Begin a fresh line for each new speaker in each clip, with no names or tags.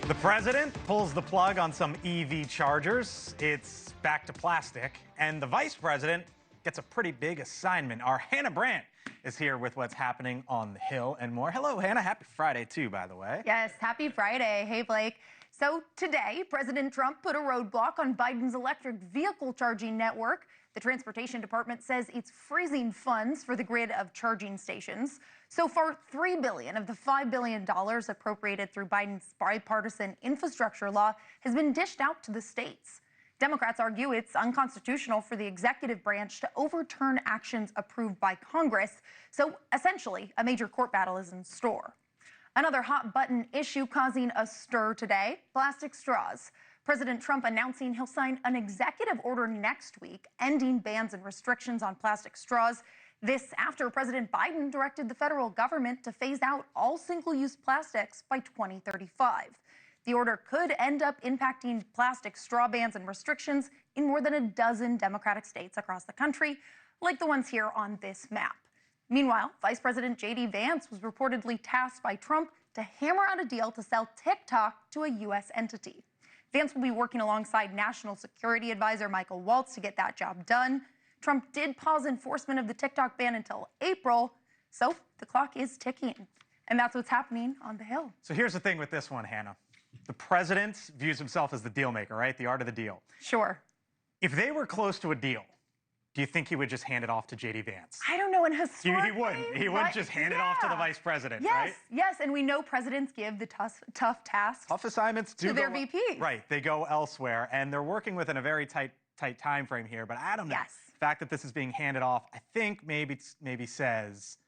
The president pulls the plug on some EV chargers. It's back to plastic. And the vice president gets a pretty big assignment. Our Hannah Brandt is here with what's happening on the Hill and more. Hello, Hannah. Happy Friday, too, by the way.
Yes, happy Friday. Hey, Blake. So today, President Trump put a roadblock on Biden's electric vehicle charging network. The Transportation Department says it's freezing funds for the grid of charging stations. So far, $3 billion of the $5 billion appropriated through Biden's bipartisan infrastructure law has been dished out to the states. Democrats argue it's unconstitutional for the executive branch to overturn actions approved by Congress. So essentially, a major court battle is in store. Another hot-button issue causing a stir today, plastic straws. President Trump announcing he'll sign an executive order next week ending bans and restrictions on plastic straws. This after President Biden directed the federal government to phase out all single-use plastics by 2035. The order could end up impacting plastic straw bans and restrictions in more than a dozen Democratic states across the country, like the ones here on this map. Meanwhile, Vice President J.D. Vance was reportedly tasked by Trump to hammer out a deal to sell TikTok to a U.S. entity. Vance will be working alongside National Security Advisor Michael Waltz to get that job done. Trump did pause enforcement of the TikTok ban until April, so the clock is ticking. And that's what's happening on the Hill.
So here's the thing with this one, Hannah. The president views himself as the deal maker, right? The art of the deal.
Sure.
If they were close to a deal, do you think he would just hand it off to J.D. Vance?
I don't know. And historically,
He wouldn't. He wouldn't just hand it off to the vice president, right?
Yes, and we know presidents give the tough tasks.
Tough assignments
to their VPs.
Right, they go elsewhere, and they're working within a very tight time frame here. But I don't know.
Yes.
The fact that this is being handed off, I think maybe says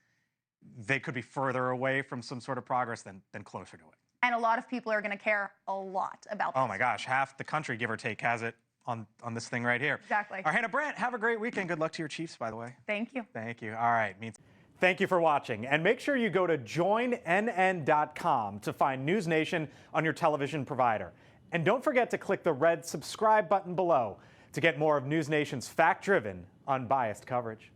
they could be further away from some sort of progress than closer to it.
And a lot of people are going to care a lot about this.
Oh my gosh, half the country, give or take, has it on this thing right here.
Exactly.
All right, Hannah Brandt, have a great weekend. Good luck to your Chiefs, by the way.
Thank you.
Thank you. All right. Thank you for watching. And make sure you go to joinnn.com to find NewsNation on your television provider. And don't forget to click the red subscribe button below to get more of NewsNation's fact-driven, unbiased coverage.